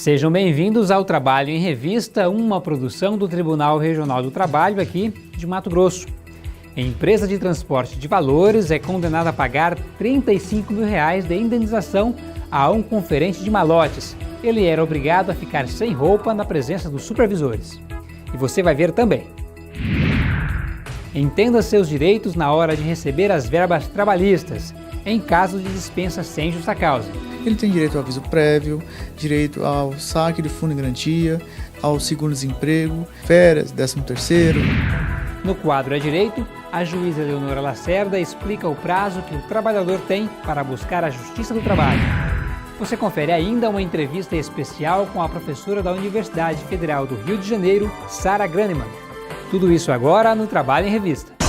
Sejam bem-vindos ao Trabalho em Revista, uma produção do Tribunal Regional do Trabalho aqui de Mato Grosso. A empresa de transporte de valores é condenada a pagar R$35 mil de indenização a um conferente de malotes. Ele era obrigado a ficar sem roupa na presença dos supervisores. E você vai ver também. Entenda seus direitos na hora de receber as verbas trabalhistas, em caso de dispensa sem justa causa. Ele tem direito ao aviso prévio, direito ao saque de fundo de garantia, ao seguro-desemprego, férias, 13º. No quadro à direito, a juíza Leonora Lacerda explica o prazo que o trabalhador tem para buscar a Justiça do Trabalho. Você confere ainda uma entrevista especial com a professora da Universidade Federal do Rio de Janeiro, Sara Graneman. Tudo isso agora no Trabalho em Revista.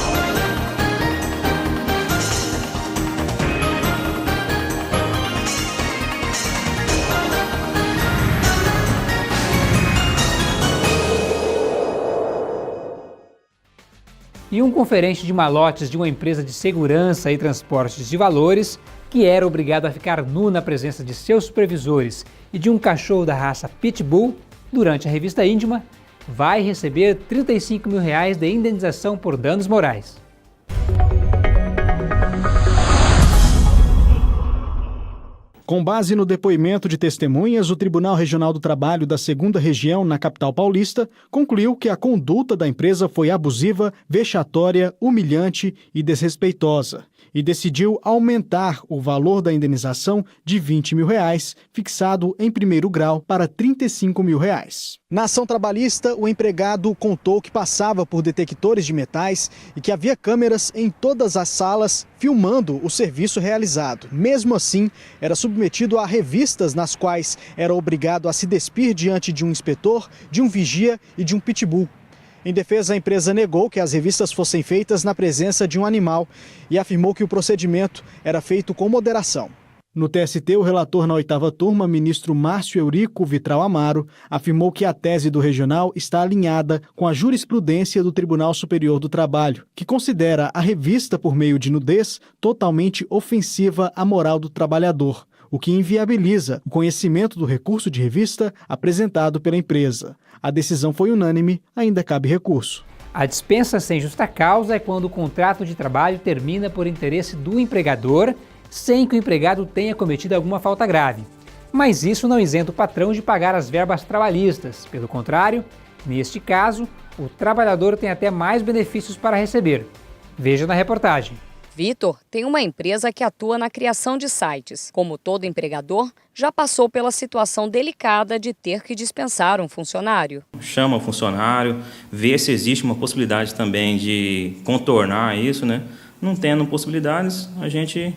E um conferente de malotes de uma empresa de segurança e transportes de valores, que era obrigado a ficar nu na presença de seus supervisores e de um cachorro da raça Pitbull, durante a revista íntima, vai receber R$35 mil de indenização por danos morais. Com base no depoimento de testemunhas, o Tribunal Regional do Trabalho da 2ª Região, na capital paulista, concluiu que a conduta da empresa foi abusiva, vexatória, humilhante e desrespeitosa, e decidiu aumentar o valor da indenização de R$20 mil, fixado em primeiro grau, para R$35 mil. Na ação trabalhista, o empregado contou que passava por detectores de metais e que havia câmeras em todas as salas filmando o serviço realizado. Mesmo assim, era submetido a revistas nas quais era obrigado a se despir diante de um inspetor, de um vigia e de um pitbull. Em defesa, a empresa negou que as revistas fossem feitas na presença de um animal e afirmou que o procedimento era feito com moderação. No TST, o relator na 8ª turma, ministro Márcio Eurico Vitral Amaro, afirmou que a tese do regional está alinhada com a jurisprudência do Tribunal Superior do Trabalho, que considera a revista por meio de nudez totalmente ofensiva à moral do trabalhador, o que inviabiliza o conhecimento do recurso de revista apresentado pela empresa. A decisão foi unânime, ainda cabe recurso. A dispensa sem justa causa é quando o contrato de trabalho termina por interesse do empregador, sem que o empregado tenha cometido alguma falta grave. Mas isso não isenta o patrão de pagar as verbas trabalhistas. Pelo contrário, neste caso, o trabalhador tem até mais benefícios para receber. Veja na reportagem. Vitor tem uma empresa que atua na criação de sites. Como todo empregador, já passou pela situação delicada de ter que dispensar um funcionário. Chama o funcionário, vê se existe uma possibilidade também de contornar isso, né? Não tendo possibilidades, a gente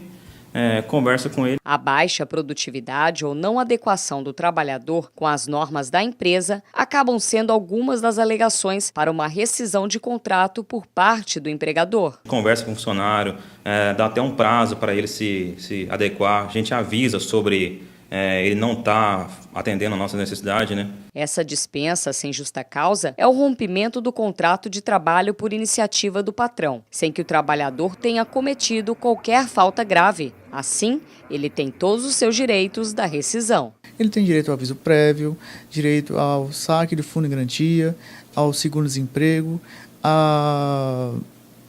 conversa com ele. A baixa produtividade ou não adequação do trabalhador com as normas da empresa acabam sendo algumas das alegações para uma rescisão de contrato por parte do empregador. Conversa com o funcionário, dá até um prazo para ele se adequar, a gente avisa sobre ele não está atendendo a nossa necessidade, né? Essa dispensa sem justa causa é o rompimento do contrato de trabalho por iniciativa do patrão, sem que o trabalhador tenha cometido qualquer falta grave. Assim, ele tem todos os seus direitos da rescisão. Ele tem direito ao aviso prévio, direito ao saque de fundo de garantia, ao seguro-desemprego, a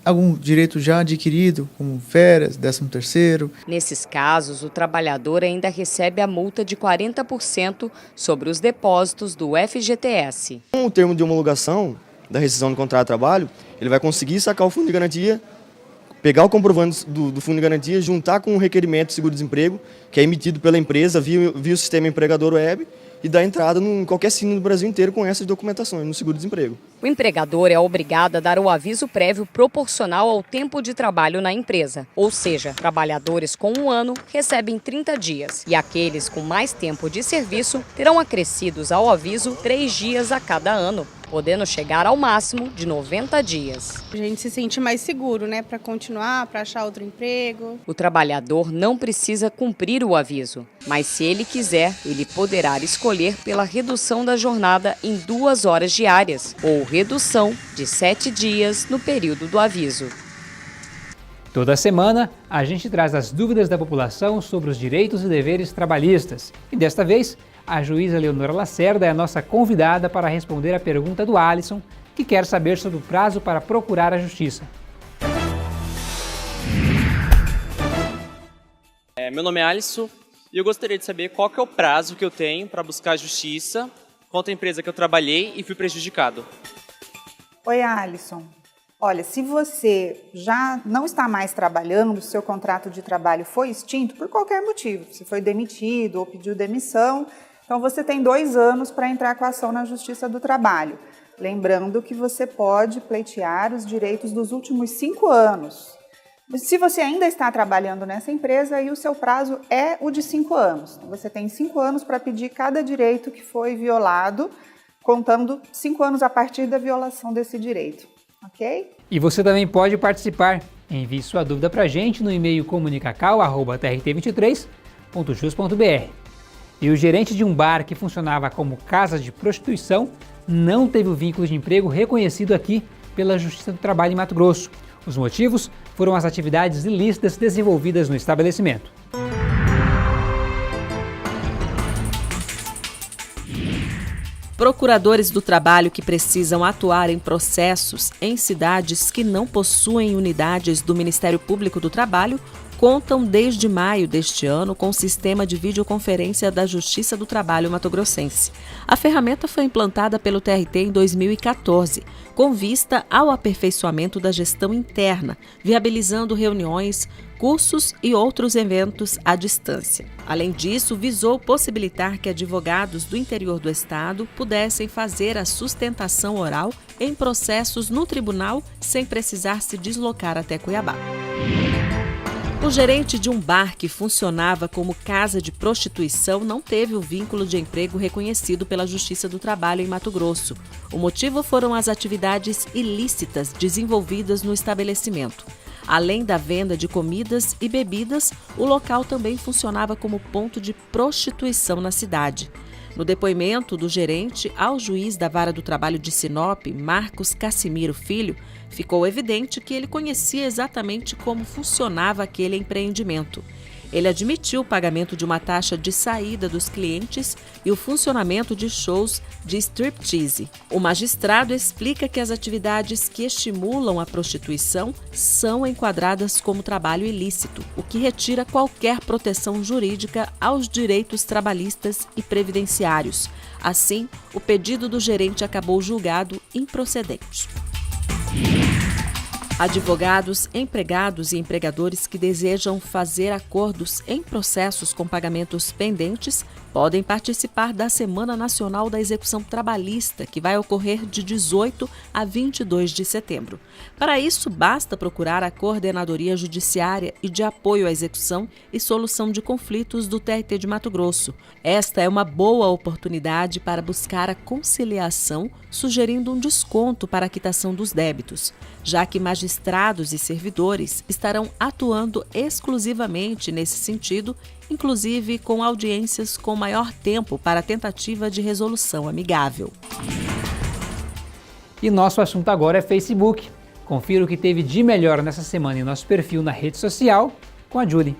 algum direito já adquirido, como férias, 13º. Nesses casos, o trabalhador ainda recebe a multa de 40% sobre os depósitos do FGTS. Com o termo de homologação da rescisão do contrato de trabalho, ele vai conseguir sacar o fundo de garantia, pegar o comprovante do fundo de garantia, juntar com o requerimento de seguro-desemprego, que é emitido pela empresa via o sistema empregador web, e dar entrada em qualquer sino do Brasil inteiro com essas documentações no seguro-desemprego. O empregador é obrigado a dar o aviso prévio proporcional ao tempo de trabalho na empresa. Ou seja, trabalhadores com 1 ano recebem 30 dias e aqueles com mais tempo de serviço terão acrescidos ao aviso 3 dias a cada ano, podendo chegar ao máximo de 90 dias. A gente se sente mais seguro, né, para continuar, para achar outro emprego. O trabalhador não precisa cumprir o aviso, mas se ele quiser, ele poderá escolher pela redução da jornada em 2 horas diárias ou redução de 7 dias no período do aviso. Toda semana, a gente traz as dúvidas da população sobre os direitos e deveres trabalhistas. E desta vez, A juíza Leonora Lacerda é a nossa convidada para responder a pergunta do Alisson, que quer saber sobre o prazo para procurar a justiça. Meu nome é Alisson e eu gostaria de saber qual que é o prazo que eu tenho para buscar a justiça contra a empresa que eu trabalhei e fui prejudicado. Oi, Alisson. Olha, se você já não está mais trabalhando, o seu contrato de trabalho foi extinto por qualquer motivo, se foi demitido ou pediu demissão, então você tem 2 anos para entrar com a ação na Justiça do Trabalho. Lembrando que você pode pleitear os direitos dos últimos 5 anos. Se você ainda está trabalhando nessa empresa, aí o seu prazo é o de 5 anos. Você tem 5 anos para pedir cada direito que foi violado, contando 5 anos a partir da violação desse direito. Ok? E você também pode participar. Envie sua dúvida para a gente no e-mail comunicacau@trt23.jus.br. E o gerente de um bar que funcionava como casa de prostituição não teve o vínculo de emprego reconhecido aqui pela Justiça do Trabalho em Mato Grosso. Os motivos foram as atividades ilícitas desenvolvidas no estabelecimento. Procuradores do trabalho que precisam atuar em processos em cidades que não possuem unidades do Ministério Público do Trabalho contam desde maio deste ano com o sistema de videoconferência da Justiça do Trabalho mato-grossense. A ferramenta foi implantada pelo TRT em 2014, com vista ao aperfeiçoamento da gestão interna, viabilizando reuniões, cursos e outros eventos à distância. Além disso, visou possibilitar que advogados do interior do estado pudessem fazer a sustentação oral em processos no tribunal sem precisar se deslocar até Cuiabá. O gerente de um bar que funcionava como casa de prostituição não teve o vínculo de emprego reconhecido pela Justiça do Trabalho em Mato Grosso. O motivo foram as atividades ilícitas desenvolvidas no estabelecimento. Além da venda de comidas e bebidas, o local também funcionava como ponto de prostituição na cidade. No depoimento do gerente ao juiz da Vara do Trabalho de Sinop, Marcos Cassimiro Filho, ficou evidente que ele conhecia exatamente como funcionava aquele empreendimento. Ele admitiu o pagamento de uma taxa de saída dos clientes e o funcionamento de shows de striptease. O magistrado explica que as atividades que estimulam a prostituição são enquadradas como trabalho ilícito, o que retira qualquer proteção jurídica aos direitos trabalhistas e previdenciários. Assim, o pedido do gerente acabou julgado improcedente. Advogados, empregados e empregadores que desejam fazer acordos em processos com pagamentos pendentes podem participar da Semana Nacional da Execução Trabalhista, que vai ocorrer de 18 a 22 de setembro. Para isso, basta procurar a Coordenadoria Judiciária e de Apoio à Execução e Solução de Conflitos do TRT de Mato Grosso. Esta é uma boa oportunidade para buscar a conciliação, sugerindo um desconto para a quitação dos débitos, já que magistrados e servidores estarão atuando exclusivamente nesse sentido, inclusive com audiências com maior tempo para a tentativa de resolução amigável. E nosso assunto agora é Facebook. Confira o que teve de melhor nessa semana em nosso perfil na rede social com a Julie.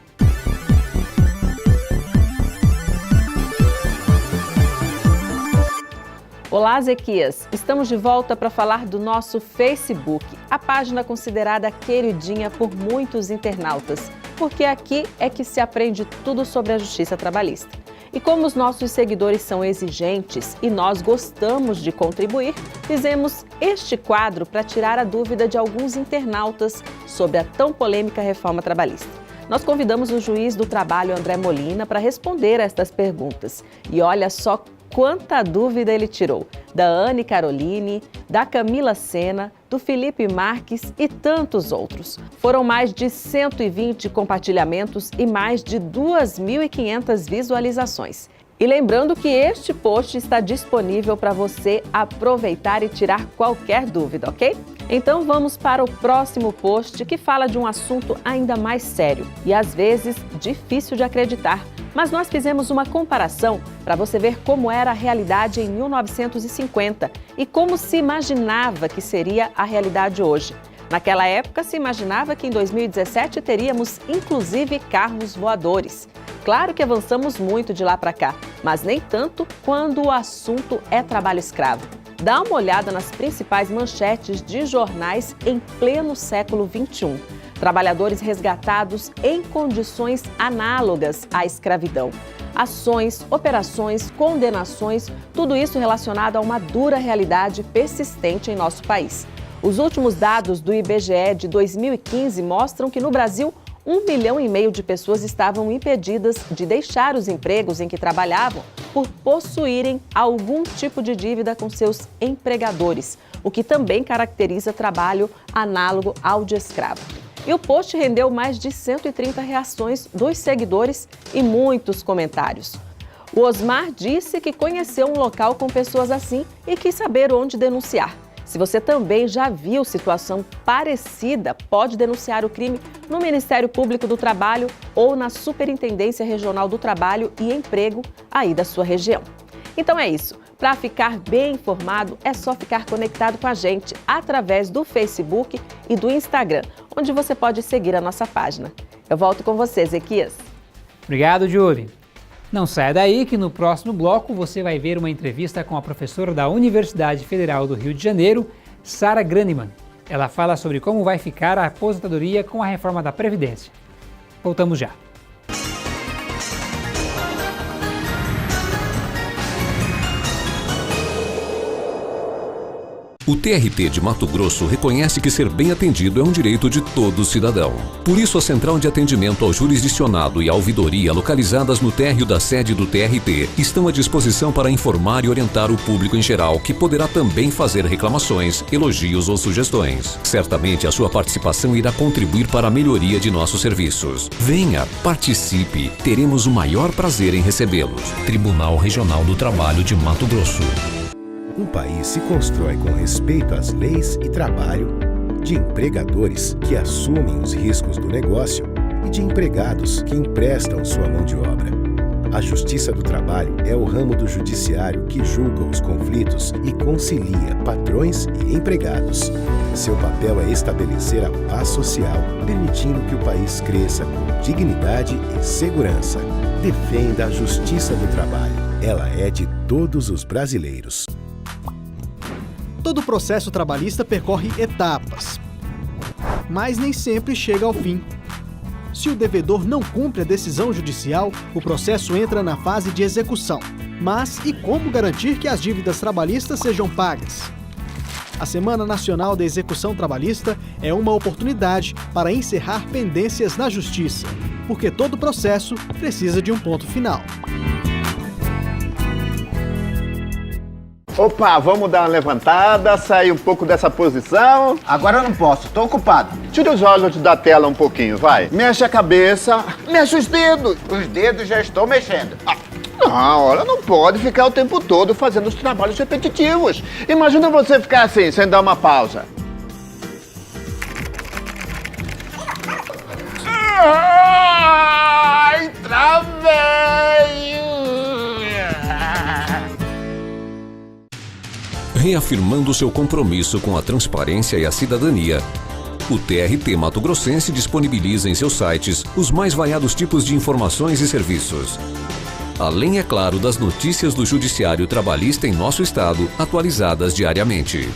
Olá, Zequias! Estamos de volta para falar do nosso Facebook, a página considerada queridinha por muitos internautas, porque aqui é que se aprende tudo sobre a justiça trabalhista. E como os nossos seguidores são exigentes e nós gostamos de contribuir, fizemos este quadro para tirar a dúvida de alguns internautas sobre a tão polêmica reforma trabalhista. Nós convidamos o juiz do trabalho, André Molina, para responder a estas perguntas. E olha só quanta dúvida ele tirou, da Anne Caroline, da Camila Sena, do Felipe Marques e tantos outros. Foram mais de 120 compartilhamentos e mais de 2.500 visualizações. E lembrando que este post está disponível para você aproveitar e tirar qualquer dúvida, ok? Então vamos para o próximo post, que fala de um assunto ainda mais sério e às vezes difícil de acreditar. Mas nós fizemos uma comparação para você ver como era a realidade em 1950 e como se imaginava que seria a realidade hoje. Naquela época, se imaginava que em 2017 teríamos inclusive carros voadores. Claro que avançamos muito de lá para cá, mas nem tanto quando o assunto é trabalho escravo. Dá uma olhada nas principais manchetes de jornais em pleno século XXI. Trabalhadores resgatados em condições análogas à escravidão. Ações, operações, condenações, tudo isso relacionado a uma dura realidade persistente em nosso país. Os últimos dados do IBGE de 2015 mostram que no Brasil, 1,5 milhão de pessoas estavam impedidas de deixar os empregos em que trabalhavam por possuírem algum tipo de dívida com seus empregadores, o que também caracteriza trabalho análogo ao de escravo. E o post rendeu mais de 130 reações dos seguidores e muitos comentários. O Osmar disse que conheceu um local com pessoas assim e quis saber onde denunciar. Se você também já viu situação parecida, pode denunciar o crime no Ministério Público do Trabalho ou na Superintendência Regional do Trabalho e Emprego aí da sua região. Então é isso. Para ficar bem informado, é só ficar conectado com a gente através do Facebook e do Instagram, onde você pode seguir a nossa página. Eu volto com você, Ezequias. Obrigado, Julie. Não saia daí que no próximo bloco você vai ver uma entrevista com a professora da Universidade Federal do Rio de Janeiro, Sara Graneman. Ela fala sobre como vai ficar a aposentadoria com a reforma da Previdência. Voltamos já. O TRT de Mato Grosso reconhece que ser bem atendido é um direito de todo cidadão. Por isso, a Central de Atendimento ao Jurisdicionado e à Ouvidoria, localizadas no térreo da sede do TRT, estão à disposição para informar e orientar o público em geral, que poderá também fazer reclamações, elogios ou sugestões. Certamente, a sua participação irá contribuir para a melhoria de nossos serviços. Venha, participe, teremos o maior prazer em recebê-los. Tribunal Regional do Trabalho de Mato Grosso. Um país se constrói com respeito às leis e trabalho, de empregadores que assumem os riscos do negócio e de empregados que emprestam sua mão de obra. A Justiça do Trabalho é o ramo do judiciário que julga os conflitos e concilia patrões e empregados. Seu papel é estabelecer a paz social, permitindo que o país cresça com dignidade e segurança. Defenda a Justiça do Trabalho. Ela é de todos os brasileiros. Todo processo trabalhista percorre etapas, mas nem sempre chega ao fim. Se o devedor não cumpre a decisão judicial, o processo entra na fase de execução. Mas e como garantir que as dívidas trabalhistas sejam pagas? A Semana Nacional da Execução Trabalhista é uma oportunidade para encerrar pendências na Justiça, porque todo processo precisa de um ponto final. Opa, vamos dar uma levantada, sair um pouco dessa posição. Agora eu não posso, tô ocupado. Tira os olhos da tela um pouquinho, vai. Mexe a cabeça, mexe os dedos. Os dedos já estão mexendo. Não, olha, não pode ficar o tempo todo fazendo os trabalhos repetitivos. Imagina você ficar assim, sem dar uma pausa. Ai, travei! Reafirmando seu compromisso com a transparência e a cidadania, o TRT Mato Grossense disponibiliza em seus sites os mais variados tipos de informações e serviços. Além, é claro, das notícias do Judiciário Trabalhista em nosso estado, atualizadas diariamente.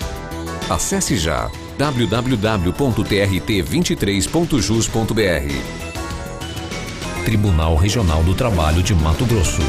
Acesse já www.trt23.jus.br. Tribunal Regional do Trabalho de Mato Grosso.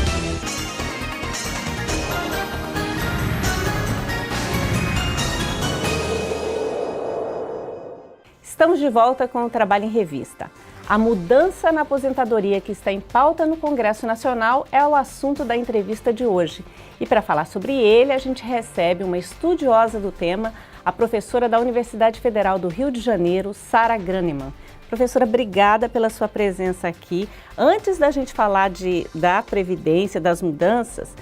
Estamos de volta com o Trabalho em Revista. A mudança na aposentadoria que está em pauta no Congresso Nacional é o assunto da entrevista de hoje. E para falar sobre ele, a gente recebe uma estudiosa do tema, a professora da Universidade Federal do Rio de Janeiro, Sara Graneman. Professora, obrigada pela sua presença aqui. Antes da gente falar da Previdência, das mudanças,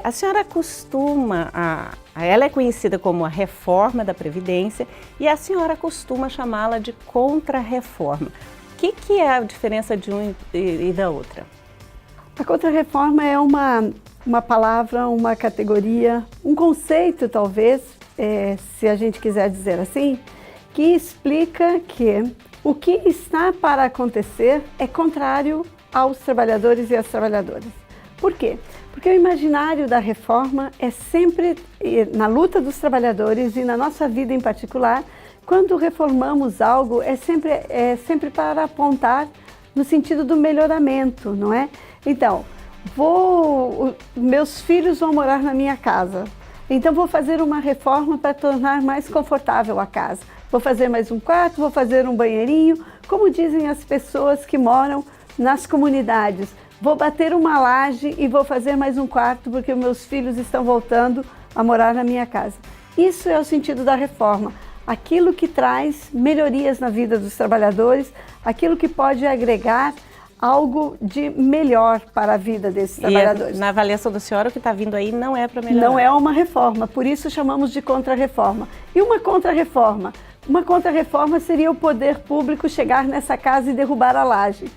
a senhora ela é conhecida como a reforma da Previdência e a senhora costuma chamá-la de contra-reforma. O que é a diferença de um e da outra? A contra-reforma é uma palavra, uma categoria, um conceito talvez, se a gente quiser dizer assim, que explica que o que está para acontecer é contrário aos trabalhadores e às trabalhadoras. Por quê? Porque o imaginário da reforma é sempre, na luta dos trabalhadores e na nossa vida em particular, quando reformamos algo, é sempre para apontar no sentido do melhoramento, não é? Então, meus filhos vão morar na minha casa, então vou fazer uma reforma para tornar mais confortável a casa. Vou fazer mais um quarto, vou fazer um banheirinho, como dizem as pessoas que moram nas comunidades. Vou bater uma laje e vou fazer mais um quarto porque meus filhos estão voltando a morar na minha casa. Isso é o sentido da reforma. Aquilo que traz melhorias na vida dos trabalhadores, aquilo que pode agregar algo de melhor para a vida desses trabalhadores. E na avaliação da senhora, o que está vindo aí não é para melhorar? Não é uma reforma, por isso chamamos de contra-reforma. E uma contra-reforma? Uma contra-reforma seria o poder público chegar nessa casa e derrubar a laje.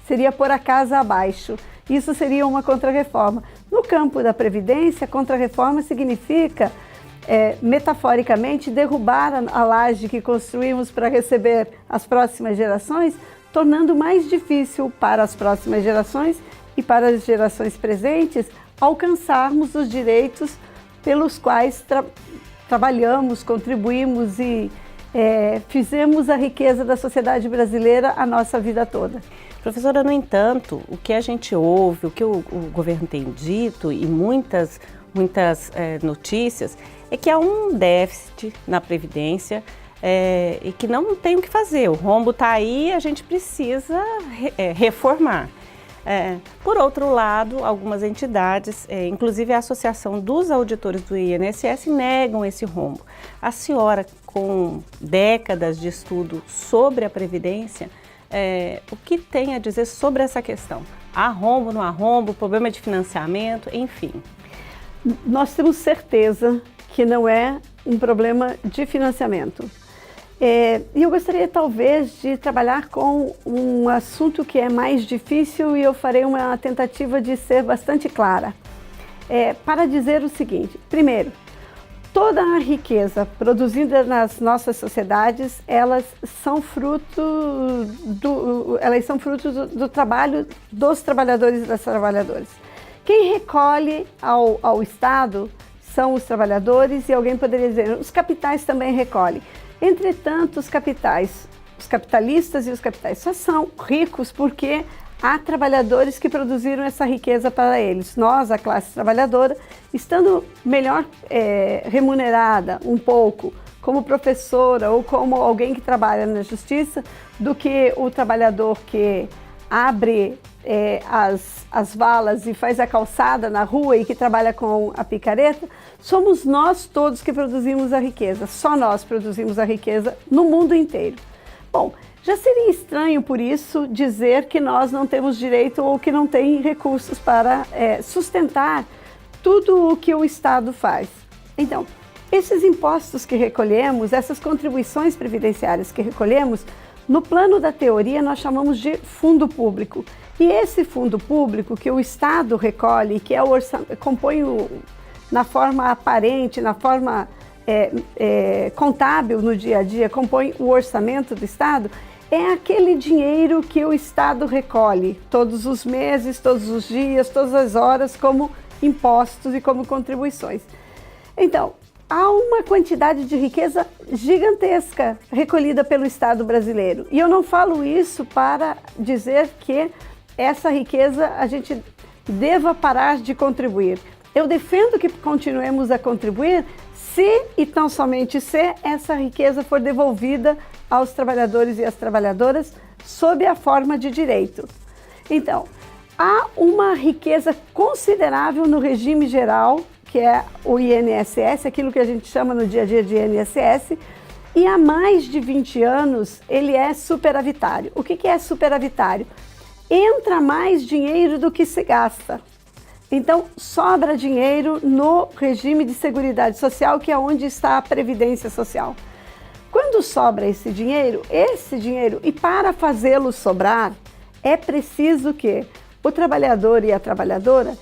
Seria pôr a casa abaixo. Isso seria uma contra-reforma. No campo da Previdência, contra-reforma significa, metaforicamente, derrubar a laje que construímos para receber as próximas gerações, tornando mais difícil para as próximas gerações e para as gerações presentes alcançarmos os direitos pelos quais trabalhamos, contribuímos e fizemos a riqueza da sociedade brasileira a nossa vida toda. Professora, no entanto, o que a gente ouve, o que o governo tem dito e muitas notícias é que há um déficit na Previdência e que não tem o que fazer. O rombo está aí, a gente precisa reformar. Por outro lado, algumas entidades, inclusive a Associação dos Auditores do INSS, negam esse rombo. A senhora, com décadas de estudo sobre a Previdência, o que tem a dizer sobre essa questão? Há rombo, não há rombo, problema de financiamento, enfim. Nós temos certeza que não é um problema de financiamento. E eu gostaria talvez de trabalhar com um assunto que é mais difícil e eu farei uma tentativa de ser bastante clara. Para dizer o seguinte: primeiro, toda a riqueza produzida nas nossas sociedades, elas são fruto do trabalho dos trabalhadores e das trabalhadoras. Quem recolhe ao Estado são os trabalhadores e alguém poderia dizer, os capitais também recolhem. Entretanto, os capitalistas e os capitais só são ricos porque há trabalhadores que produziram essa riqueza para eles. Nós, a classe trabalhadora, estando melhor remunerada um pouco como professora ou como alguém que trabalha na justiça do que o trabalhador que abre as valas e faz a calçada na rua e que trabalha com a picareta, somos nós todos que produzimos a riqueza. Só nós produzimos a riqueza no mundo inteiro. Bom, já seria estranho, por isso, dizer que nós não temos direito ou que não tem recursos para sustentar tudo o que o Estado faz. Então, esses impostos que recolhemos, essas contribuições previdenciárias que recolhemos, no plano da teoria nós chamamos de fundo público. E esse fundo público que o Estado recolhe, que compõe na forma aparente, na forma contábil no dia a dia, compõe o orçamento do Estado, é aquele dinheiro que o Estado recolhe todos os meses, todos os dias, todas as horas, como impostos e como contribuições. Então, há uma quantidade de riqueza gigantesca recolhida pelo Estado brasileiro. E eu não falo isso para dizer que essa riqueza a gente deva parar de contribuir. Eu defendo que continuemos a contribuir se e tão somente se essa riqueza for devolvida aos trabalhadores e às trabalhadoras sob a forma de direito. Então, há uma riqueza considerável no regime geral, que é o INSS, aquilo que a gente chama no dia a dia de INSS, e há mais de 20 anos ele é superavitário. O que é superavitário? Entra mais dinheiro do que se gasta. Então, sobra dinheiro no regime de seguridade social, que é onde está a Previdência Social. Quando sobra esse dinheiro, e para fazê-lo sobrar, é preciso que o trabalhador e a trabalhadora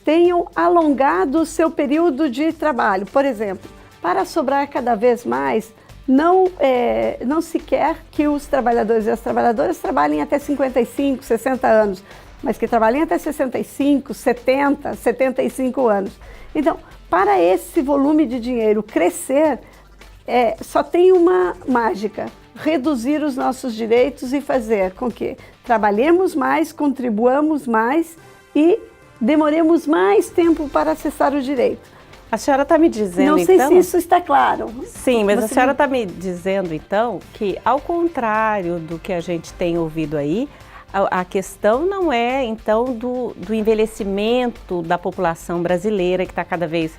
tenham alongado o seu período de trabalho. Por exemplo, para sobrar cada vez mais, não se quer que os trabalhadores e as trabalhadoras trabalhem até 55, 60 anos, mas que trabalhem até 65, 70, 75 anos. Então, para esse volume de dinheiro crescer, só tem uma mágica: reduzir os nossos direitos e fazer com que trabalhemos mais, contribuamos mais e demoremos mais tempo para acessar o direito. A senhora está me dizendo, não sei se isso está claro. Sim, mas a senhora está me dizendo, então, que ao contrário do que a gente tem ouvido aí, a questão não é, então, do envelhecimento da população brasileira, que está cada vez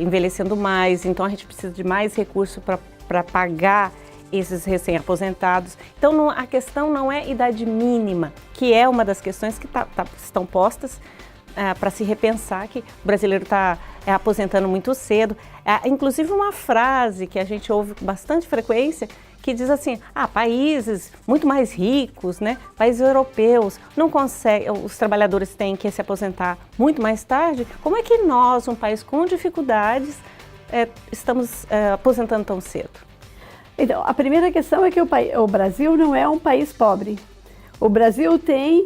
envelhecendo mais, então a gente precisa de mais recursos para pagar esses recém-aposentados. Então, a questão não é idade mínima, que é uma das questões que estão postas para se repensar, que o brasileiro está aposentando muito cedo. Inclusive uma frase que a gente ouve com bastante frequência, que diz assim: países muito mais ricos, né, países europeus, não conseguem, os trabalhadores têm que se aposentar muito mais tarde. Como é que nós, um país com dificuldades, estamos aposentando tão cedo? Então, a primeira questão é que o Brasil não é um país pobre. O Brasil tem,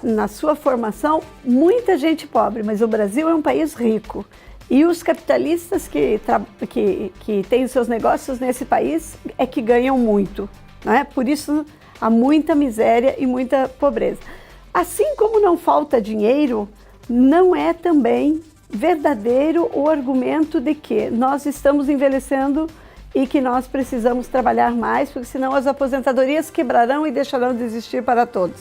na sua formação, muita gente pobre, mas o Brasil é um país rico. E os capitalistas que têm os seus negócios nesse país é que ganham muito, né? Por isso há muita miséria e muita pobreza. Assim como não falta dinheiro, não é também verdadeiro o argumento de que nós estamos envelhecendo e que nós precisamos trabalhar mais, porque senão as aposentadorias quebrarão e deixarão de existir para todos.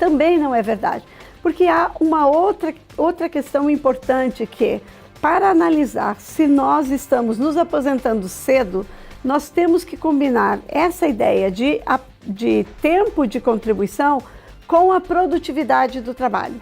Também não é verdade, porque há uma outra questão importante que, para analisar se nós estamos nos aposentando cedo, nós temos que combinar essa ideia de tempo de contribuição com a produtividade do trabalho.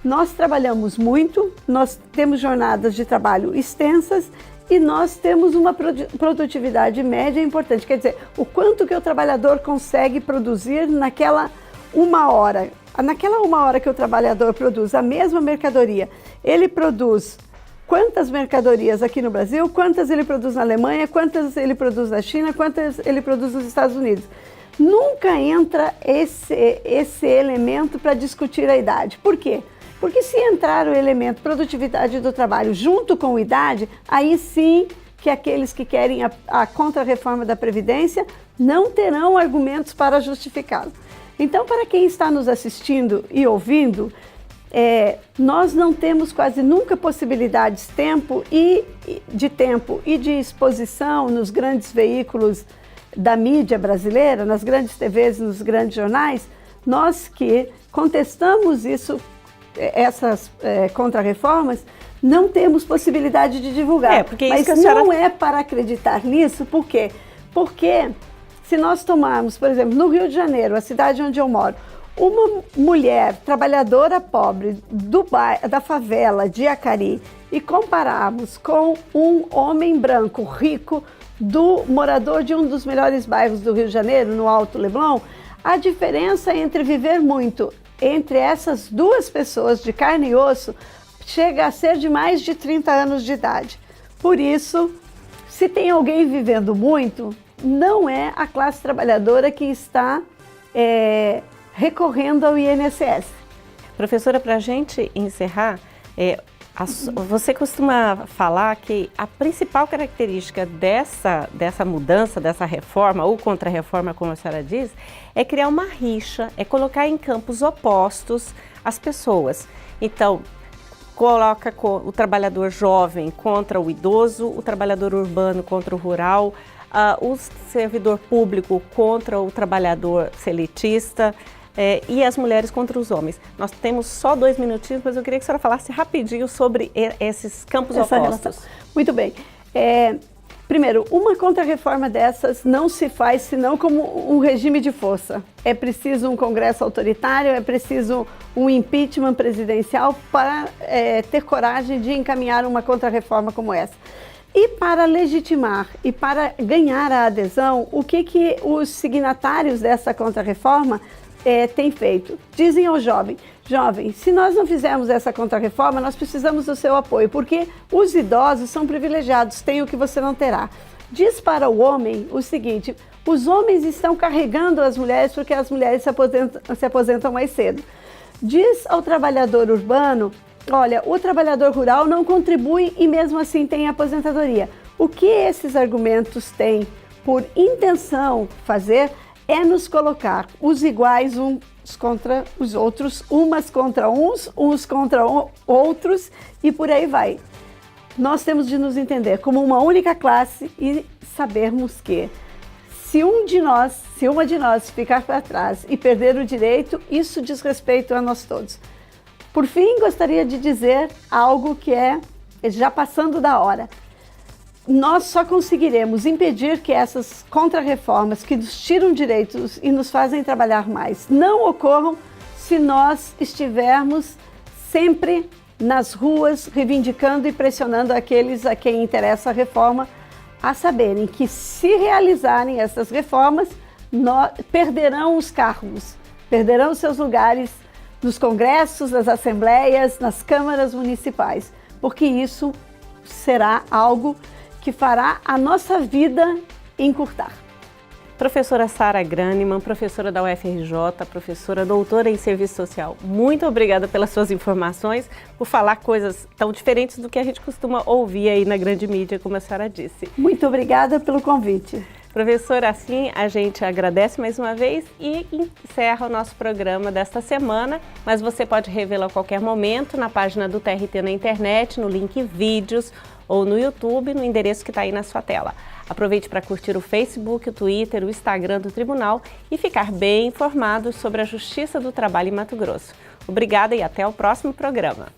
Nós trabalhamos muito, nós temos jornadas de trabalho extensas e nós temos uma produtividade média importante. Quer dizer, o quanto que o trabalhador consegue produzir naquela uma hora. Naquela uma hora que o trabalhador produz a mesma mercadoria, ele produz quantas mercadorias aqui no Brasil, quantas ele produz na Alemanha, quantas ele produz na China, quantas ele produz nos Estados Unidos. Nunca entra esse elemento para discutir a idade. Por quê? Porque se entrar o elemento produtividade do trabalho junto com idade, aí sim que aqueles que querem a contra-reforma da Previdência não terão argumentos para justificá-lo. Então, para quem está nos assistindo e ouvindo, nós não temos quase nunca possibilidades de tempo e de exposição nos grandes veículos da mídia brasileira, nas grandes TVs, nos grandes jornais. Nós que contestamos essas contra-reformas, não temos possibilidade de divulgar. Mas não é para acreditar nisso, por quê? Porque se nós tomarmos, por exemplo, no Rio de Janeiro, a cidade onde eu moro, uma mulher trabalhadora pobre da favela de Acari e compararmos com um homem branco rico morador de um dos melhores bairros do Rio de Janeiro, no Alto Leblon, a diferença entre viver muito entre essas duas pessoas de carne e osso chega a ser de mais de 30 anos de idade. Por isso, se tem alguém vivendo muito, não é a classe trabalhadora que está recorrendo ao INSS. Professora, para a gente encerrar, você costuma falar que a principal característica dessa mudança, dessa reforma, ou contra-reforma, como a senhora diz, é criar uma rixa, é colocar em campos opostos as pessoas. Então, coloca o trabalhador jovem contra o idoso, o trabalhador urbano contra o rural, o servidor público contra o trabalhador seletista, e as mulheres contra os homens. Nós temos só 2 minutinhos, mas eu queria que a senhora falasse rapidinho sobre esses campos opostos. Relação. Muito bem. Primeiro, uma contra-reforma dessas não se faz senão como um regime de força. É preciso um congresso autoritário, é preciso um impeachment presidencial para ter coragem de encaminhar uma contra-reforma como essa. E para legitimar e para ganhar a adesão, o que os signatários dessa contra-reforma têm feito? Dizem ao jovem, se nós não fizermos essa contra-reforma, nós precisamos do seu apoio, porque os idosos são privilegiados, têm o que você não terá. diz para o homem o seguinte: os homens estão carregando as mulheres porque as mulheres se aposentam mais cedo. Diz ao trabalhador urbano: olha, o trabalhador rural não contribui e mesmo assim tem aposentadoria. O que esses argumentos têm por intenção fazer é nos colocar os iguais uns contra os outros, umas contra uns contra outros e por aí vai. Nós temos de nos entender como uma única classe e sabermos que se uma de nós ficar para trás e perder o direito, isso diz respeito a nós todos. Por fim, gostaria de dizer algo que é já passando da hora. Nós só conseguiremos impedir que essas contrarreformas que nos tiram direitos e nos fazem trabalhar mais não ocorram se nós estivermos sempre nas ruas reivindicando e pressionando aqueles a quem interessa a reforma a saberem que se realizarem essas reformas, perderão os cargos, perderão seus lugares nos congressos, nas assembleias, nas câmaras municipais, porque isso será algo que fará a nossa vida encurtar. Professora Sara Graneman, professora da UFRJ, professora doutora em Serviço Social, muito obrigada pelas suas informações, por falar coisas tão diferentes do que a gente costuma ouvir aí na grande mídia, como a senhora disse. Muito obrigada pelo convite. Professora, assim a gente agradece mais uma vez e encerra o nosso programa desta semana, mas você pode revê-lo a qualquer momento na página do TRT na internet, no link vídeos ou no YouTube, no endereço que está aí na sua tela. Aproveite para curtir o Facebook, o Twitter, o Instagram do Tribunal e ficar bem informado sobre a Justiça do Trabalho em Mato Grosso. Obrigada e até o próximo programa.